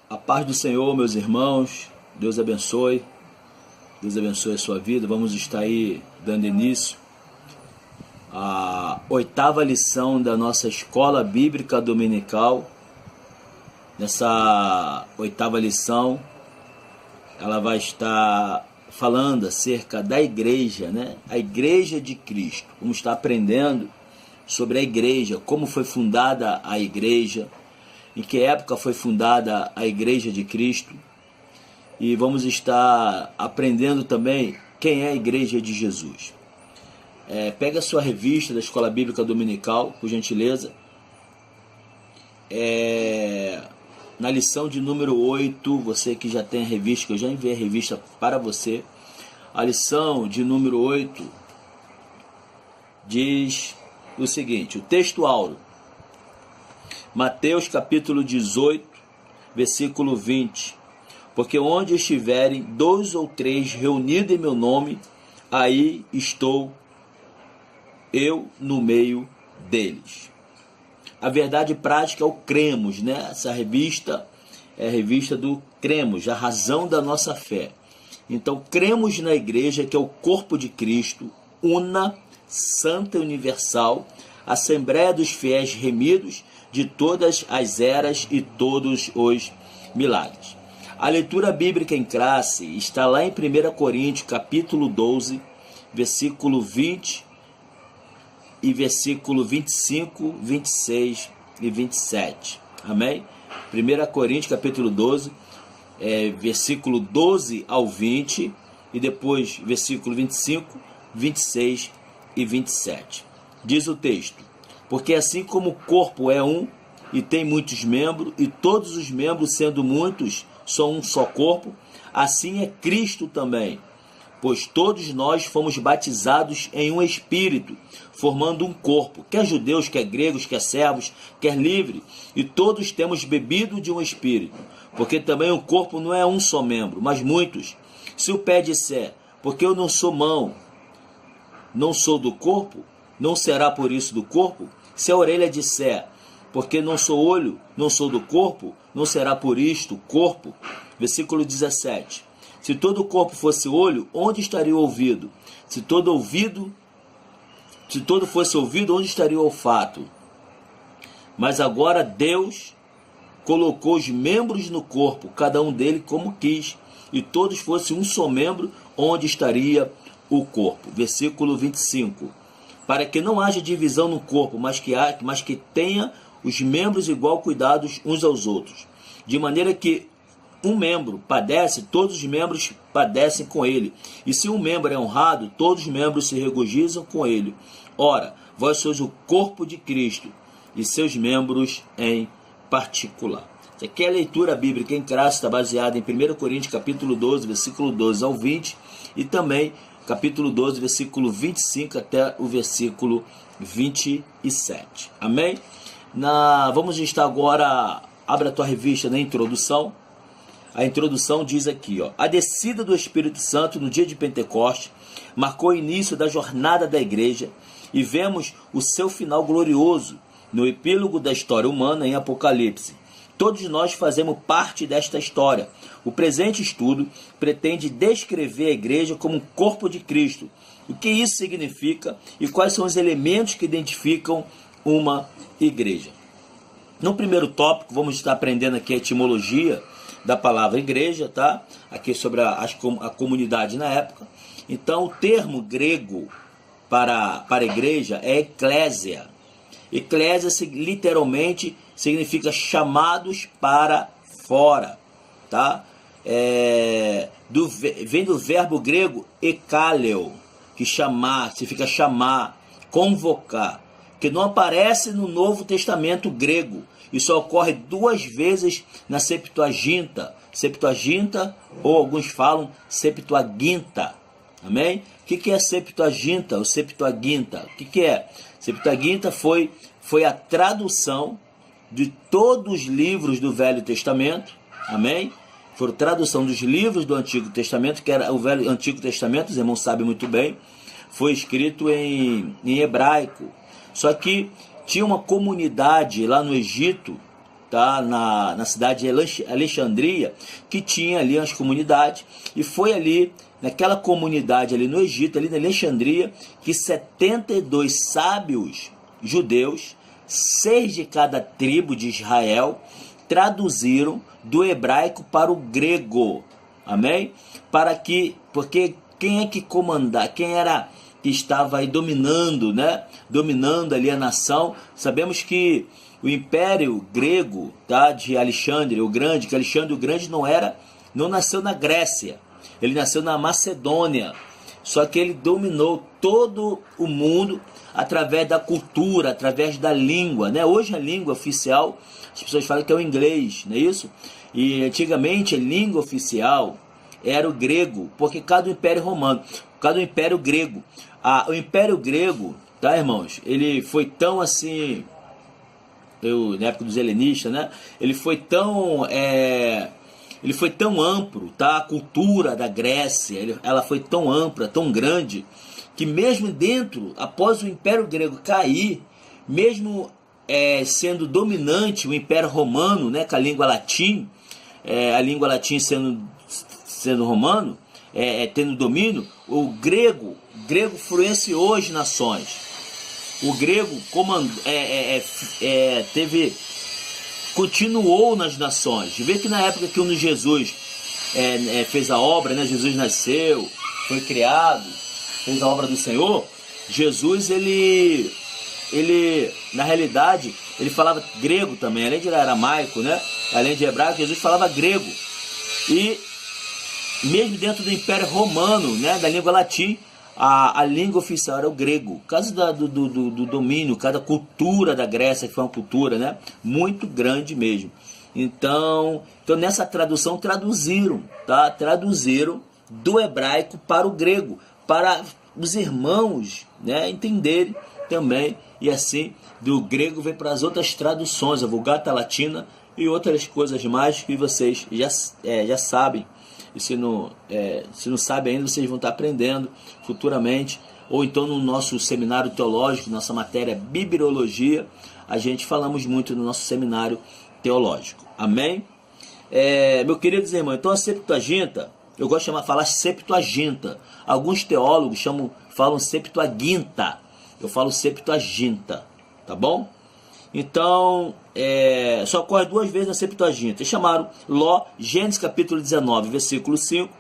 A paz do Senhor, meus irmãos. Deus abençoe a sua vida. Vamos estar aí dando início à 8ª lição da nossa Escola Bíblica Dominical. Nessa 8ª lição, ela vai estar falando acerca da igreja, né? A igreja de Cristo. Vamos estar aprendendo sobre a igreja, como foi fundada a igreja, em que época foi fundada a igreja de Cristo. E vamos estar aprendendo também quem é a igreja de Jesus. Pega a sua revista da Escola Bíblica Dominical, por gentileza. Na lição de número 8, você que já tem a revista, que eu já enviei a revista para você. A lição de número 8 diz o seguinte, o texto áureo. Mateus capítulo 18, versículo 20. Porque onde estiverem 2 ou 3 reunidos em meu nome, aí estou eu no meio deles. A verdade prática é o Cremos, né? Essa revista é a revista do Cremos, a razão da nossa fé. Então, cremos na igreja, que é o corpo de Cristo, una, santa e universal, assembleia dos fiéis remidos de todas as eras e todos os milagres. A leitura bíblica em classe está lá em 1 Coríntios, capítulo 12, versículo 20 e versículo 25, 26 e 27. Amém? 1 Coríntios, capítulo 12, versículo 12 ao 20 e depois versículo 25, 26 e 27. Diz o texto: porque assim como o corpo é um e tem muitos membros, e todos os membros, sendo muitos, são um só corpo, assim é Cristo também. Pois todos nós fomos batizados em um espírito, formando um corpo, quer judeus, quer gregos, quer servos, quer livre, e todos temos bebido de um espírito. Porque também o corpo não é um só membro, mas muitos. Se o pé disser, porque eu não sou mão, não sou do corpo, não será por isso do corpo? Se a orelha disser, porque não sou olho, não sou do corpo, não será por isto corpo? Versículo 17. Se todo o corpo fosse olho, onde estaria o ouvido? Se todo fosse ouvido, onde estaria o olfato? Mas agora Deus colocou os membros no corpo, cada um dele como quis, e todos fossem um só membro, onde estaria o corpo? Versículo 25. Para que não haja divisão no corpo, mas que tenha os membros igual cuidados uns aos outros. De maneira que um membro padece, todos os membros padecem com ele. E se um membro é honrado, todos os membros se regozijam com ele. Ora, vós sois o corpo de Cristo, e seus membros em particular. Isso aqui é a leitura bíblica em classe, está baseada em 1 Coríntios capítulo 12, versículo 12 ao 20, e também capítulo 12, versículo 25 até o versículo 27. Amém? Vamos estar agora, abre a tua revista na introdução. A introdução diz aqui, ó, a descida do Espírito Santo no dia de Pentecostes marcou o início da jornada da igreja e vemos o seu final glorioso no epílogo da história humana em Apocalipse. Todos nós fazemos parte desta história. O presente estudo pretende descrever a igreja como um corpo de Cristo. O que isso significa e quais são os elementos que identificam uma igreja. No primeiro tópico, vamos estar aprendendo aqui a etimologia da palavra igreja, tá? Aqui sobre a comunidade na época. Então, o termo grego para igreja é eclésia. Eclésia literalmente significa chamados para fora, tá? Vem do verbo grego ekaleo, que significa chamar, convocar, que não aparece no Novo Testamento grego. Isso ocorre 2 vezes na Septuaginta, ou alguns falam Septuaginta. Amém? O que é Septuaginta ou Septuaginta? O que é? Septuaginta foi a tradução de todos os livros do Velho Testamento. Amém? Foi a tradução dos livros do Antigo Testamento, que era o Antigo Testamento, os irmãos sabem muito bem, foi escrito em hebraico. Só que tinha uma comunidade lá no Egito tá? Na cidade de Alexandria, que tinha ali as comunidades, e foi ali, naquela comunidade ali no Egito, ali na Alexandria, que 72 sábios judeus, 6 de cada tribo de Israel, traduziram do hebraico para o grego, amém? Porque quem é que comandava, quem era que estava aí dominando, né? Dominando ali a nação? Sabemos que o Império Grego, tá? De Alexandre o Grande, que Alexandre o Grande não nasceu na Grécia, ele nasceu na Macedônia, só que ele dominou todo o mundo através da cultura, através da língua, né? Hoje a língua oficial, as pessoas falam que é o inglês, não é isso? E antigamente a língua oficial era o grego, porque cada império romano, cada império grego, o império grego, tá, irmãos? Ele foi tão assim, na época dos helenistas, né? Ele foi tão amplo, tá? A cultura da Grécia, ela foi tão ampla, tão grande, que mesmo dentro, após o Império Grego cair, mesmo sendo dominante o Império Romano, né, com a língua latim, a língua latim sendo romano, tendo domínio, o grego influenciou as nações. O grego continuou nas nações. Vê que na época que Jesus fez a obra, né, Jesus nasceu, foi criado, fez a obra do Senhor, Jesus, ele na realidade, ele falava grego também, além de aramaico, né, além de hebraico, Jesus falava grego. E mesmo dentro do Império Romano, né, da língua latim, a língua oficial era o grego, por causa do domínio, cada cultura da Grécia, que foi uma cultura, né, muito grande mesmo. Então nessa tradução traduziram do hebraico para o grego, para os irmãos, né, entenderem também, e assim do grego vem para as outras traduções, a Vulgata Latina e outras coisas mais que vocês já sabem. E se não sabe ainda, vocês vão estar aprendendo futuramente, ou então no nosso seminário teológico, nossa matéria Bibliologia, a gente falamos muito no nosso seminário teológico, amém? Meu queridos irmãos, então a Septuaginta, eu gosto de falar Septuaginta, alguns teólogos falam Septuaginta, eu falo Septuaginta, tá bom? Então, só ocorre 2 vezes na Septuaginta. E chamaram Ló, Gênesis capítulo 19, versículo 5.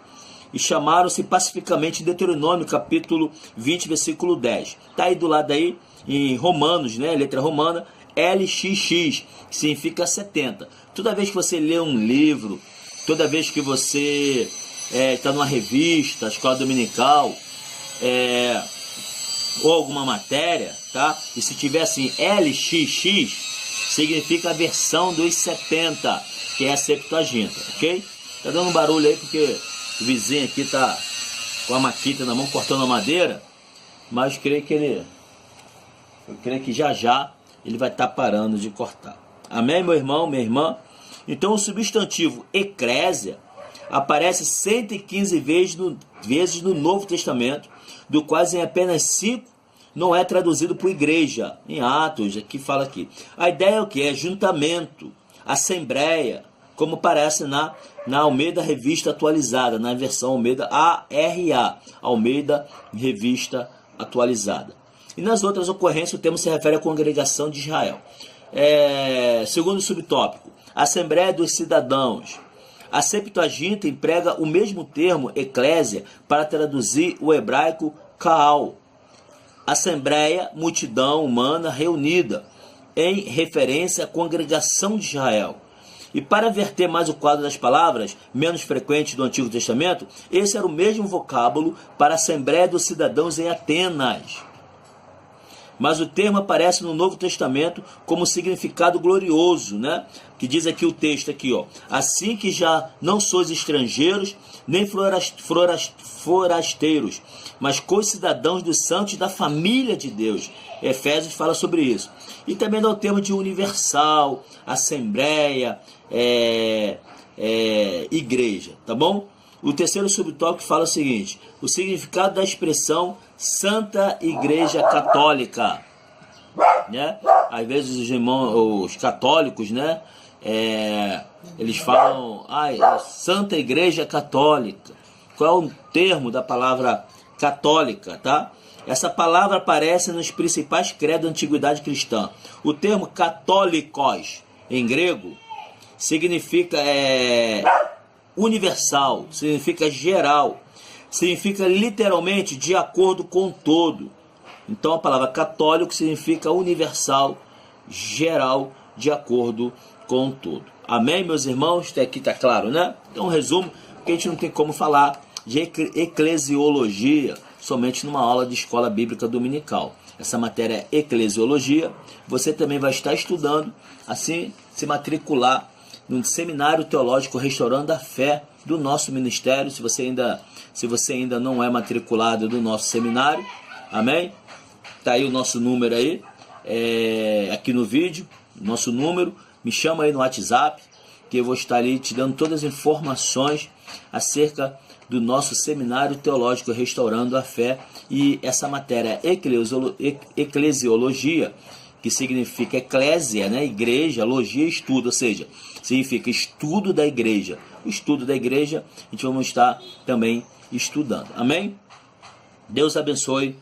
E chamaram-se pacificamente Deuteronômio capítulo 20, versículo 10. Está aí do lado aí, em Romanos, né, letra romana, LXX, que significa 70. Toda vez que você lê um livro, toda vez que você está numa revista, escola dominical, ou alguma matéria, tá? E se tiver assim LXX, significa a versão dos 70, que é a Septuaginta, ok? Tá dando um barulho aí porque o vizinho aqui tá com a maquita na mão cortando a madeira, mas eu creio que já ele vai estar parando de cortar. Amém, meu irmão, minha irmã? Então o substantivo eclésia aparece 115 vezes no Novo Testamento, do quais em apenas 5 não é traduzido por igreja. Em Atos, aqui fala aqui. A ideia é o que? É juntamento, assembleia, como aparece na Almeida Revista Atualizada, na versão Almeida ARA, Almeida Revista Atualizada. E nas outras ocorrências o termo se refere à congregação de Israel. Segundo subtópico, Assembleia dos Cidadãos. A Septuaginta emprega o mesmo termo, eclésia, para traduzir o hebraico kaal, assembleia, multidão humana reunida, em referência à congregação de Israel. E para verter mais o quadro das palavras, menos frequentes do Antigo Testamento, esse era o mesmo vocábulo para a Assembleia dos Cidadãos em Atenas. Mas o termo aparece no Novo Testamento como significado glorioso, né? Que diz aqui o texto aqui, ó: assim que já não sois estrangeiros, nem forasteiros, mas co-cidadãos dos santos da família de Deus. Efésios fala sobre isso. E também dá o termo de universal, assembleia, igreja, tá bom? O terceiro subtópico fala o seguinte: o significado da expressão Santa Igreja Católica, né? Às vezes os católicos, né, Eles falam, Santa Igreja Católica. Qual é o termo da palavra católica, tá? Essa palavra aparece nos principais credos da antiguidade cristã. O termo católicos, em grego, significa universal, significa geral, significa literalmente de acordo com todo. Então a palavra católico significa universal, geral, de acordo com todo. Amém, meus irmãos? Até aqui está claro, né? Então um resumo, porque a gente não tem como falar de eclesiologia somente numa aula de escola bíblica dominical. Essa matéria é eclesiologia. Você também vai estar estudando, assim, se matricular no Seminário Teológico Restaurando a Fé do nosso ministério. Se você ainda não é matriculado do nosso seminário, amém? Tá aí o nosso número aí, aqui no vídeo, nosso número. Me chama aí no WhatsApp, que eu vou estar ali te dando todas as informações acerca do nosso Seminário Teológico Restaurando a Fé. E essa matéria eclesiologia, que significa eclésia, né? Igreja, logia, estudo, ou seja, significa estudo da igreja. O estudo da igreja a gente vai estar também estudando. Amém? Deus abençoe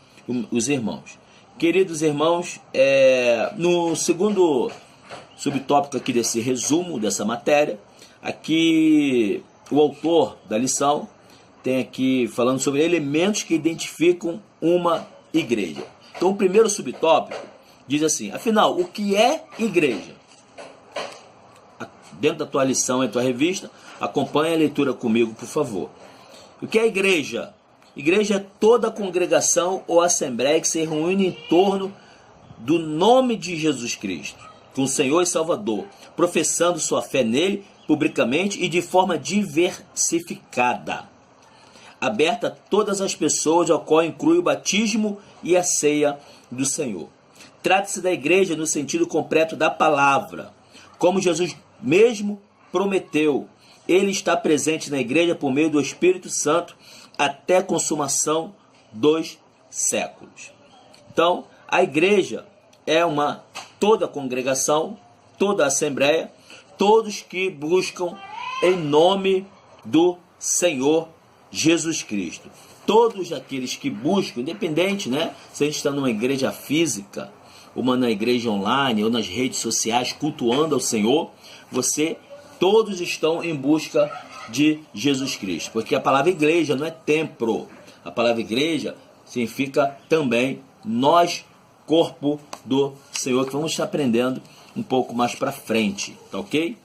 os irmãos. Queridos irmãos, no segundo subtópico aqui desse resumo dessa matéria, aqui o autor da lição tem aqui falando sobre elementos que identificam uma igreja. Então o primeiro subtópico diz assim: afinal, o que é igreja? Dentro da tua lição e tua revista, acompanhe a leitura comigo, por favor. O que é igreja? Igreja é toda congregação ou assembleia que se reúne em torno do nome de Jesus Cristo, com Senhor e Salvador, professando sua fé nele publicamente e de forma diversificada, aberta a todas as pessoas, ao qual inclui o batismo e a ceia do Senhor. Trata-se da igreja no sentido completo da palavra, como Jesus mesmo prometeu. Ele está presente na igreja por meio do Espírito Santo até a consumação dos séculos. Então, a igreja é toda congregação, toda assembleia, todos que buscam em nome do Senhor Jesus Cristo. Todos aqueles que buscam, independente, né? Se a gente está numa igreja física, uma na igreja online, ou nas redes sociais, cultuando ao Senhor, todos estão em busca de Jesus Cristo. Porque a palavra igreja não é templo. A palavra igreja significa também nós, corpo do Senhor, que vamos estar aprendendo um pouco mais para frente, tá ok?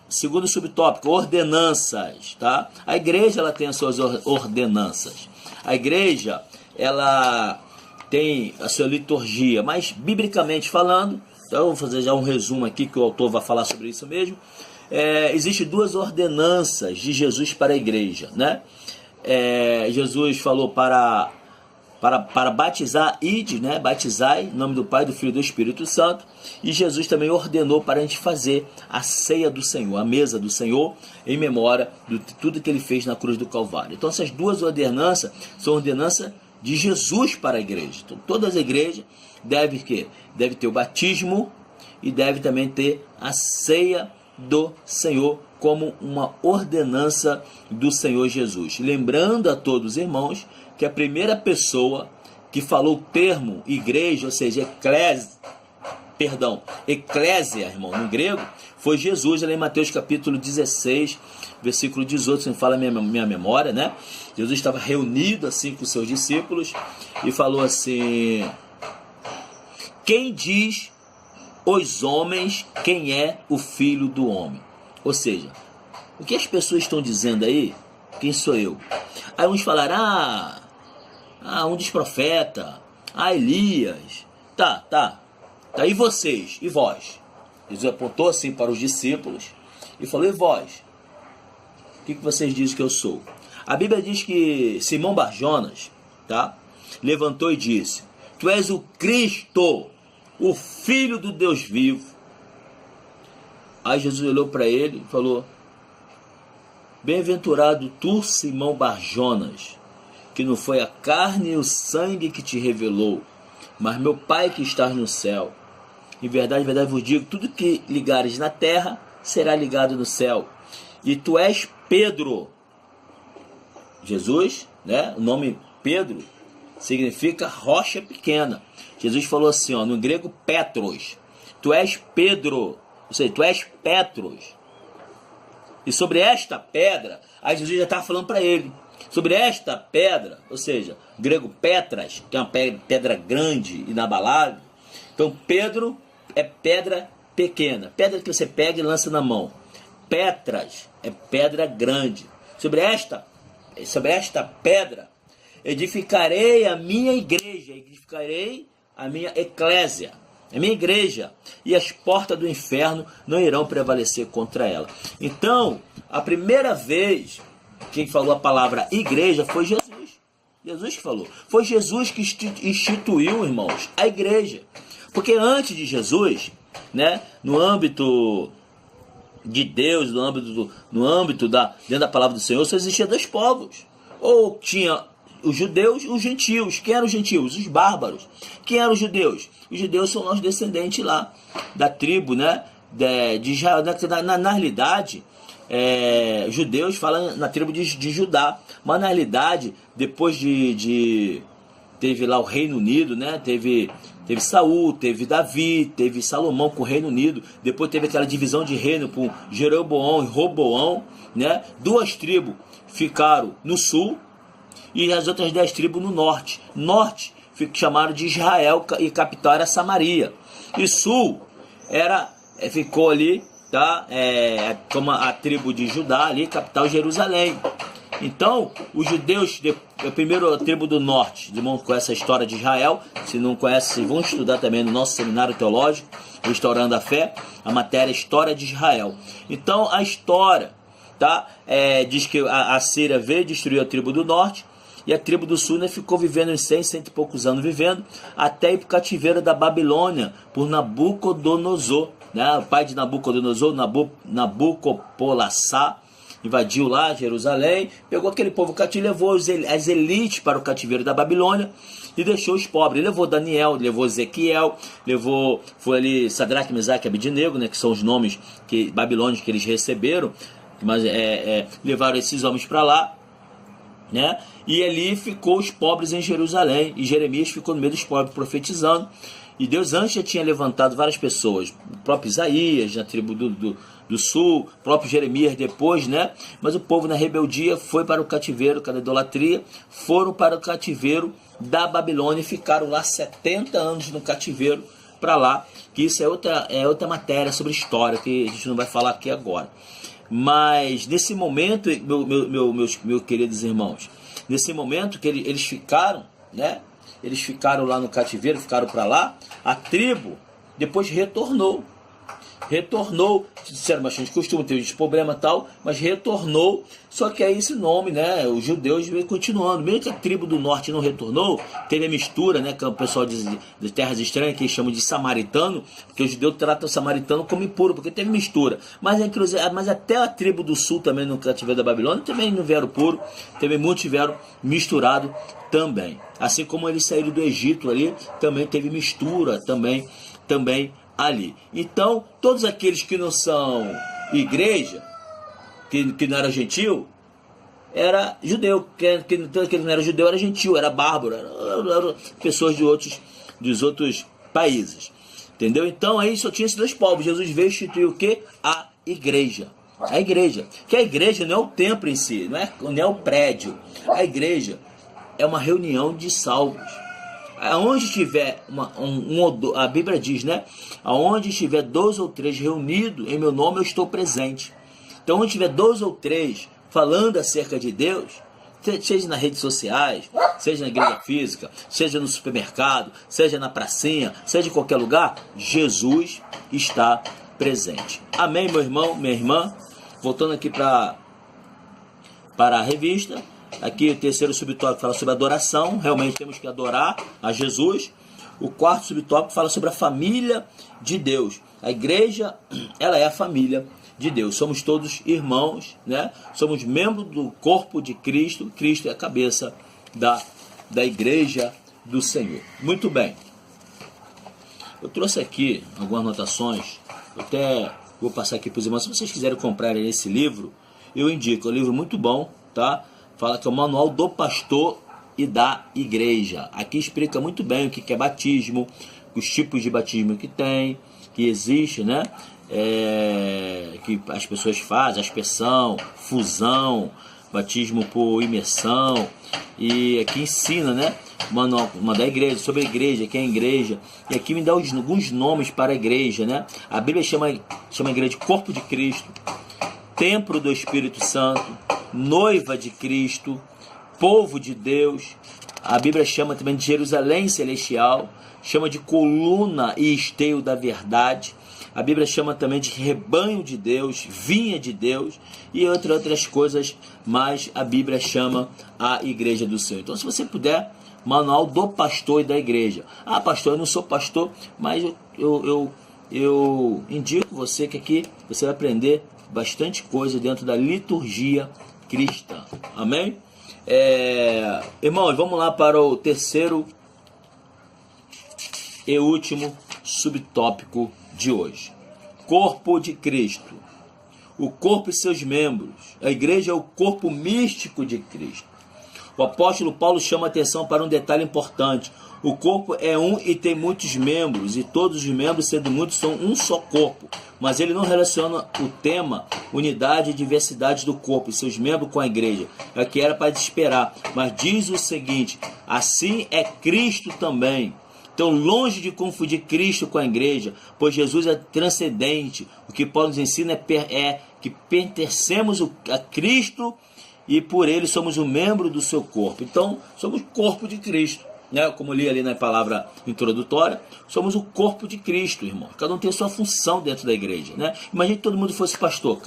Segundo subtópico, ordenanças, tá? A igreja ela tem as suas ordenanças. A igreja ela tem a sua liturgia, mas biblicamente falando, então eu vou fazer já um resumo aqui que o autor vai falar sobre isso mesmo. Existem duas ordenanças de Jesus para a igreja, né? Jesus falou para batizar, ide, né? Batizai, em nome do Pai, do Filho e do Espírito Santo. E Jesus também ordenou para a gente fazer a ceia do Senhor, a mesa do Senhor, em memória de tudo que ele fez na cruz do Calvário. Então essas duas ordenanças são ordenanças de Jesus para a igreja. Então todas as igrejas devem ter o batismo e deve também ter a ceia do Senhor como uma ordenança do Senhor Jesus. Lembrando a todos os irmãos que a primeira pessoa que falou o termo igreja, ou seja, eclésia, irmão, no grego, foi Jesus, ali em Mateus capítulo 16, versículo 18, se me fala minha memória, né? Jesus estava reunido assim com seus discípulos e falou assim: quem diz os homens quem é o Filho do Homem? Ou seja, o que as pessoas estão dizendo aí? Quem sou eu? Aí uns falaram, um dos profetas, Elias, tá, e vocês, e vós? Jesus apontou assim para os discípulos e falou: e vós? O que vocês dizem que eu sou? A Bíblia diz que Simão Barjonas, tá, levantou e disse: tu és o Cristo, o Filho do Deus vivo. Aí Jesus olhou para ele e falou: bem-aventurado tu, Simão Barjonas, que não foi a carne e o sangue que te revelou, mas meu Pai que está no céu. em verdade vos digo, tudo que ligares na terra será ligado no céu. E tu és Pedro. Jesus, né? O nome Pedro significa rocha pequena. Jesus falou assim, ó, no grego Petros. Tu és Pedro. Ou seja, tu és Petros. E sobre esta pedra, aí Jesus já estava falando para ele. Sobre esta pedra, ou seja, grego Petras, que é uma pedra grande, inabalável. Então Pedro é pedra pequena. Pedra que você pega e lança na mão. Petras é pedra grande. Sobre esta pedra edificarei a minha igreja, edificarei a minha eclésia, a minha igreja, e as portas do inferno não irão prevalecer contra ela. Então, a primeira vez quem falou a palavra igreja foi Jesus. Jesus que falou. Foi Jesus que instituiu, irmãos, a igreja. Porque antes de Jesus, né, no âmbito de Deus, no âmbito dentro da palavra do Senhor, só existia dois povos. Ou tinha os judeus e os gentios. Quem eram os gentios? Os bárbaros. Quem eram os judeus? Os judeus são nossos descendentes lá, da tribo, né, de Israel. Na realidade, judeus falam na tribo de Judá. Mas na realidade, depois teve lá o Reino Unido, né, teve Saul, teve Davi, teve Salomão com o Reino Unido. Depois teve aquela divisão de reino com Jeroboão e Roboão, né? 2 tribos ficaram no sul e as outras 10 tribos no norte. Norte chamaram de Israel e capital era Samaria. E sul ficou ali, tá? Como a tribo de Judá ali, capital Jerusalém. Então, os judeus, a primeira tribo do norte, de mundo conhece a história de Israel. Se não conhece, vão estudar também no nosso seminário teológico, Restaurando a Fé, a matéria História de Israel. Então, a história, tá? Diz que a Síria veio e destruiu a tribo do norte, e a tribo do sul, né, ficou vivendo uns 100 e poucos anos vivendo, até ir para o cativeiro da Babilônia, por Nabucodonosor, né? O pai de Nabucodonosor, Nabopolassar, invadiu lá Jerusalém, pegou aquele povo cativo, levou as elites para o cativeiro da Babilônia e deixou os pobres. Ele levou Daniel, levou Ezequiel, foi ali Sadraque, Mesaque e Abednego, né, que são os nomes babilônicos que eles receberam, mas levaram esses homens para lá, né? E ali ficou os pobres em Jerusalém, e Jeremias ficou no meio dos pobres profetizando. E Deus antes já tinha levantado várias pessoas, o próprio Isaías na tribo do sul, o próprio Jeremias depois, né? Mas o povo na rebeldia foi para o cativeiro, cada idolatria, foram para o cativeiro da Babilônia e ficaram lá 70 anos no cativeiro para lá, que isso é outra matéria sobre história, que a gente não vai falar aqui agora. Mas nesse momento, meus queridos irmãos, nesse momento que eles ficaram, né? Eles ficaram lá no cativeiro, ficaram para lá, a tribo depois retornou, disseram, mas a gente costuma ter esse problema e tal, mas retornou, só que é esse nome, né, os judeus vêm continuando, mesmo que a tribo do norte não retornou, teve a mistura, né, que o pessoal de terras estranhas, que eles chamam de samaritano, porque os judeus tratam o samaritano como impuro, porque teve mistura, mas até a tribo do sul também, no cativeiro da Babilônia, também não vieram puro, também muitos tiveram misturado também, assim como eles saíram do Egito ali, também teve mistura, também ali. Então, todos aqueles que não são igreja, que não era gentil, era judeu. Todo aquele que não era judeu era gentil, era bárbaro, eram pessoas dos outros países. Entendeu? Então, aí só tinha esses 2 povos. Jesus veio instituir o quê? A igreja. A igreja. Que a igreja não é o templo em si, não é o prédio. A igreja é uma reunião de salvos. Aonde tiver a Bíblia diz, né? Aonde estiver 2 ou 3 reunidos em meu nome, eu estou presente. Então, onde tiver 2 ou 3 falando acerca de Deus, seja nas redes sociais, seja na igreja física, seja no supermercado, seja na pracinha, seja em qualquer lugar, Jesus está presente. Amém, meu irmão, minha irmã? Voltando aqui para a revista. Aqui o 3º subtópico fala sobre adoração, realmente temos que adorar a Jesus. O 4º subtópico fala sobre a família de Deus. A igreja, ela é a família de Deus. Somos todos irmãos, né? Somos membros do corpo de Cristo. Cristo é a cabeça da igreja do Senhor. Muito bem. Eu trouxe aqui algumas anotações, eu até vou passar aqui para os irmãos. Se vocês quiserem comprar esse livro, eu indico, é um livro muito bom, tá? Fala que é o Manual do Pastor e da Igreja. Aqui explica muito bem o que é batismo, os tipos de batismo que tem, que existe, né? Que as pessoas fazem, aspersão, fusão, batismo por imersão, e aqui ensina, né? Manual da igreja, sobre a igreja, quem é a igreja, e aqui me dá alguns nomes para a igreja, né? A Bíblia chama a igreja de corpo de Cristo, templo do Espírito Santo, noiva de Cristo, povo de Deus. A Bíblia chama também de Jerusalém celestial, chama de coluna e esteio da verdade. A Bíblia chama também de rebanho de Deus, vinha de Deus e outras coisas, mas a Bíblia chama a igreja do Senhor. Então, se você puder, Manual do Pastor e da Igreja. Ah, pastor, eu não sou pastor, mas eu indico você que aqui você vai aprender bastante coisa dentro da liturgia cristã. Amém? Irmãos, vamos lá para o terceiro e último subtópico de hoje. Corpo de Cristo. O corpo e seus membros. A igreja é o corpo místico de Cristo. O apóstolo Paulo chama a atenção para um detalhe importante. O corpo é um e tem muitos membros, e todos os membros, sendo muitos, são um só corpo. Mas ele não relaciona o tema unidade e diversidade do corpo e seus membros com a igreja. É o que era para esperar. Mas diz o seguinte: assim é Cristo também. Então, longe de confundir Cristo com a igreja, pois Jesus é transcendente. O que Paulo nos ensina é que pertencemos a Cristo e por ele somos um membro do seu corpo. Então, somos corpo de Cristo, né? Como eu li ali na palavra introdutória, somos o corpo de Cristo, irmão. Cada um tem sua função dentro da igreja, né? Imagina que todo mundo fosse pastor.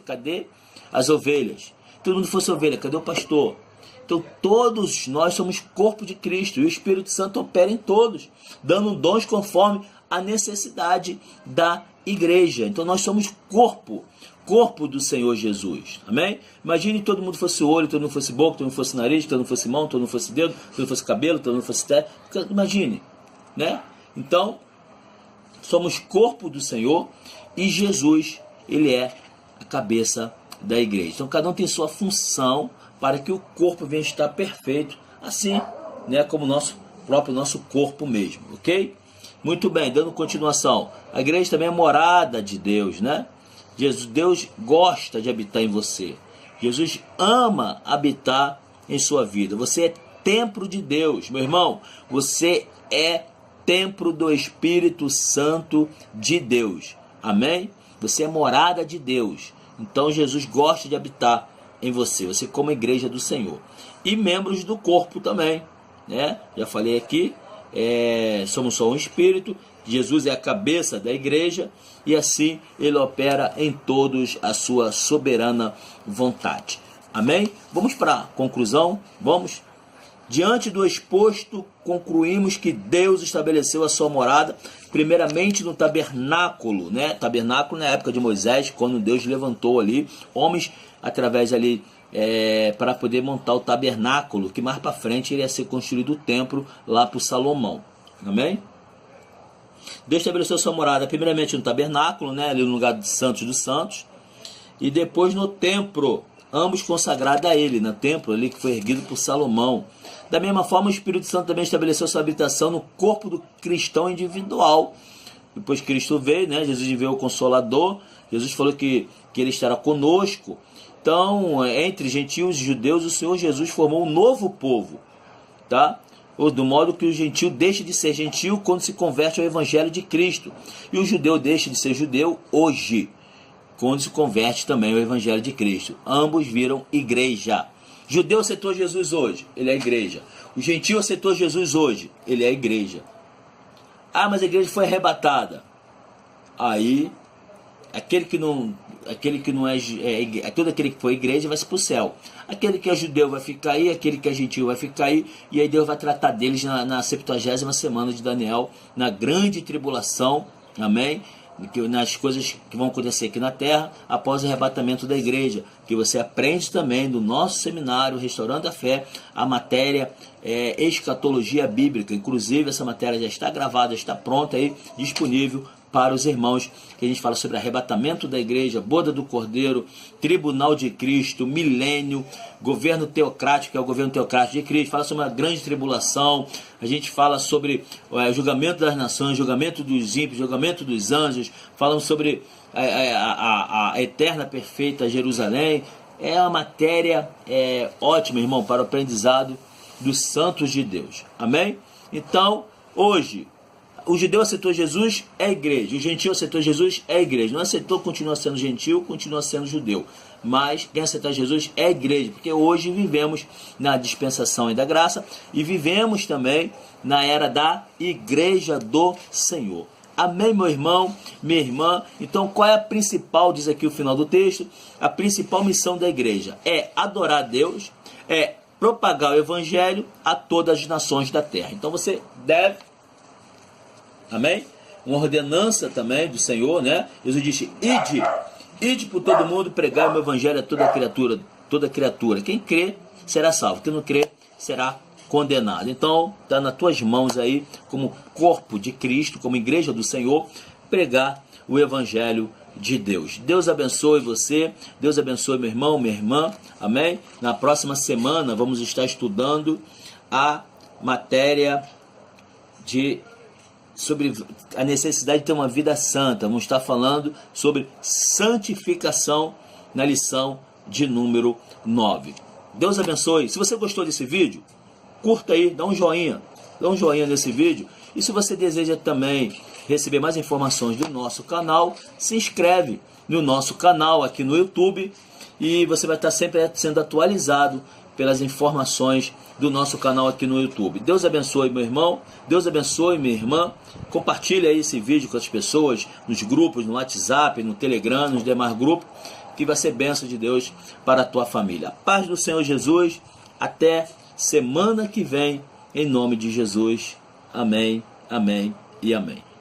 Cadê as ovelhas? Todo mundo fosse ovelha, cadê o pastor? Então, todos nós somos corpo de Cristo e o Espírito Santo opera em todos, dando dons conforme a necessidade da igreja. Então, nós somos corpo do Senhor Jesus, amém? Imagine todo mundo fosse olho, todo mundo fosse boca, todo mundo fosse nariz, todo mundo fosse mão, todo mundo fosse dedo, todo mundo fosse cabelo, todo mundo fosse pé. Imagine, né? Então, somos corpo do Senhor e Jesus, ele é a cabeça da igreja. Então, cada um tem sua função para que o corpo venha estar perfeito, assim, né, como nosso corpo mesmo, ok? Muito bem, dando continuação, a igreja também é morada de Deus, né? Deus gosta de habitar em você. Jesus ama habitar em sua vida. Você é templo de Deus, meu irmão. Você é templo do Espírito Santo de Deus. Amém? Você é morada de Deus. Então Jesus gosta de habitar em você. Você como igreja do Senhor. E membros do corpo também, né? Já falei aqui, somos só um espírito. Jesus é a cabeça da igreja e assim ele opera em todos a sua soberana vontade. Amém? Vamos para a conclusão? Vamos? Diante do exposto, concluímos que Deus estabeleceu a sua morada, primeiramente no tabernáculo, né? Tabernáculo na época de Moisés, quando Deus levantou ali homens através ali para poder montar o tabernáculo, que mais para frente iria ser construído o templo lá para Salomão. Amém? Deus estabeleceu sua morada primeiramente no tabernáculo, né, ali no lugar dos santos, e depois no templo, ambos consagrados a ele, no templo ali que foi erguido por Salomão. Da mesma forma, o Espírito Santo também estabeleceu sua habitação no corpo do cristão individual. Depois que Cristo veio, né, Jesus veio o Consolador, Jesus falou que ele estará conosco. Então, entre gentios e judeus, o Senhor Jesus formou um novo povo, tá? Do modo que o gentio deixa de ser gentio quando se converte ao evangelho de Cristo, e o judeu deixa de ser judeu hoje, quando se converte também ao evangelho de Cristo. Ambos viram igreja. Judeu aceitou Jesus hoje, ele é a igreja. O gentio aceitou Jesus hoje, ele é a igreja. Ah, mas a igreja foi arrebatada. Aí, aquele que não é todo aquele que foi igreja vai ser para o céu. Aquele que é judeu vai ficar aí, aquele que é gentil vai ficar aí, e aí Deus vai tratar deles na 70ª semana de Daniel, na grande tribulação, amém? nas coisas que vão acontecer aqui na terra após o arrebatamento da igreja, que você aprende também do nosso seminário Restaurando a Fé, a matéria escatologia bíblica. Inclusive essa matéria já está gravada, está pronta aí, disponível para os irmãos, que a gente fala sobre arrebatamento da igreja, boda do Cordeiro, tribunal de Cristo, milênio, governo teocrático, que é o governo teocrático de Cristo, fala sobre uma grande tribulação, a gente fala sobre julgamento das nações, julgamento dos ímpios, julgamento dos anjos, falamos sobre a eterna, perfeita Jerusalém. É uma matéria ótima, irmão, para o aprendizado dos santos de Deus. Amém? Então, hoje, o judeu aceitou Jesus, é igreja. O gentil aceitou Jesus, é igreja. Não aceitou, continua sendo gentil, continua sendo judeu. Mas quem aceitar Jesus é igreja, porque hoje vivemos na dispensação e da graça e vivemos também na era da igreja do Senhor. Amém, meu irmão, minha irmã? Então, qual é a principal, diz aqui o final do texto, a principal missão da igreja? É adorar a Deus, é propagar o evangelho a todas as nações da terra. Então, você deve... Amém? Uma ordenança também do Senhor, né? Jesus disse, ide por todo mundo, pregar o meu evangelho a toda criatura. Quem crê será salvo, quem não crê será condenado. Então, está nas tuas mãos aí, como corpo de Cristo, como igreja do Senhor, pregar o evangelho de Deus. Deus abençoe você, Deus abençoe meu irmão, minha irmã, amém? Na próxima semana vamos estar estudando a matéria sobre a necessidade de ter uma vida santa. Vamos estar falando sobre santificação na lição de número 9. Deus abençoe. Se você gostou desse vídeo, curta aí, dá um joinha nesse vídeo. E se você deseja também receber mais informações do nosso canal, se inscreve no nosso canal aqui no YouTube e você vai estar sempre sendo atualizado pelas informações do nosso canal aqui no YouTube. Deus abençoe meu irmão, Deus abençoe minha irmã. Compartilha aí esse vídeo com as pessoas, nos grupos, no WhatsApp, no Telegram, nos demais grupos, que vai ser bênção de Deus para a tua família. A paz do Senhor Jesus, até semana que vem, em nome de Jesus. Amém, amém e amém.